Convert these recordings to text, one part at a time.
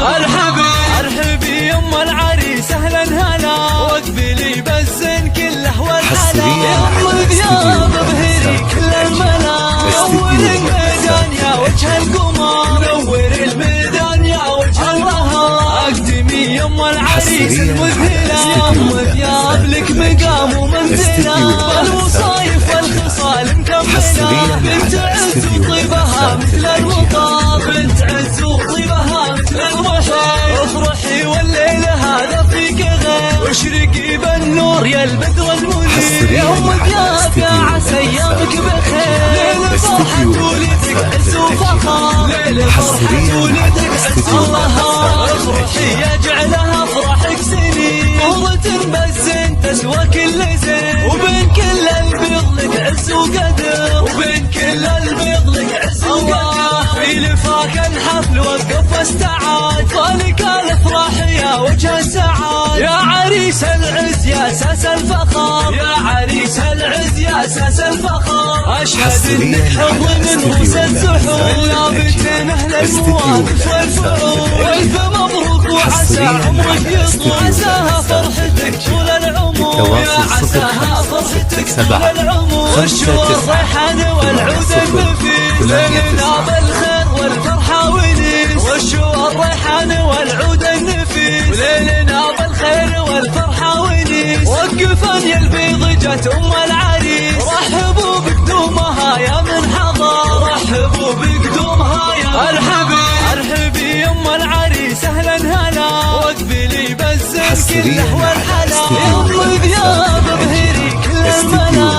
ارحبي يم العريس اهلا هلا، واقبلي بالزين كله والحلا، يم ذياب بهري كل الملا، نور الميدان يا وجه القمر، نور الميدان يا وجه النهار، اقدمي يم العريس المذهله، يم ذياب لك مقام ومنزله، الوصايف والخصال مكمله، بنت عز وطيبها مثل المطار، بنت عز وطيبها مثل المطار، افرحي والليل هذا فيك غير، واشرقي بالنور يا البدر المنير، يا ام ذياب يا عسى ايامك بخير، ليل فرحة ولدك عز وفخر، ليل فرحة ولدك عز وفخر، افرحي يجعلها افراحك سنين، قوة بالزين تسوى كل زين، وبين كل البيض لك عز وقدر، وبين كل البيض لك عز وقدر، في لفاك الحفل وقف واستعاد، طالك الافراح يا وجه السعاد، يا عريس العز يا اساس الفخر، يا عريس العز يا اساس الفخر، اشهد انك حظ من رؤوس الزحول، لابتين اهل المواقف والفعول، والف مبروك وعسى عمرك يطول، عساها فرحتك طول العمر، يا عساها فرحتك طول العمر، والشوى الريحان والعود النفيس، ليلنا بالخير والفرحة ونيس، والشوى الريحان والعود النفيس، ليلنا بالخير والفرحة ونيس، وقفن يا البيض جت ام العريس، رحبوا بقدومها يا من حضر، رحبوا بقدومها يا ارحبي يم العريس اهلا هلا، واقبلي بالزين كله والحلا، يم ذياب بهري كل الملا،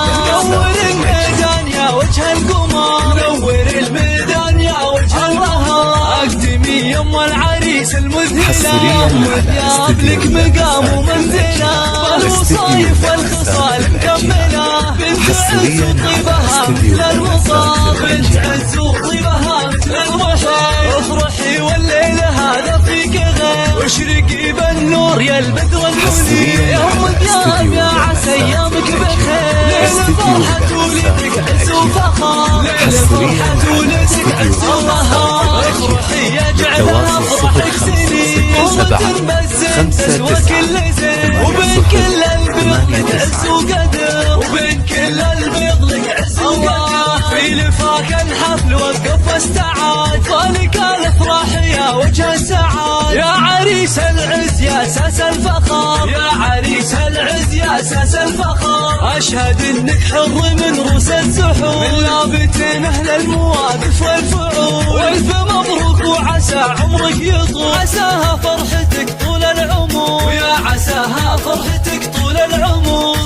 نور الميدان يا وجه القمر، نور الميدان يا وجه النهار، اقدمي يم العريس المذهله، ام ذياب لك مقام ومنزله، الوصايف والخصال مكمله، بنت عز وطيبها مثل المطار، بنت عز وطيبها مثل المطار، افرحي والليل هذا فيك غير، واشرقي بالنور يا البدر المنير، يا ام ذياب يا عسى ايامك بخير، ليل فرحة ولدك عز وفخر، ليل فرحة ولدك عز وفخر، افرحي يجعلها افراحك سنين، قوة بالزين تسوى كل زين، وبين كل البيض لك عز وقدر، وبين كل البيض لك عز وقدر، في لفاك الحفل وقف واستعاد، طالك الافراح يا وجه السعاد، يا عريس العز يا اساس الفخر، يا عريس العز يا اساس الفخر، اشهد انك حر من رؤوس الزحول، من لابتين اهل المواقف والفعول، والف مبروك وعسى عمرك يطول، عساها فرحتك طول العمر، يا عساها فرحتك طول العمر.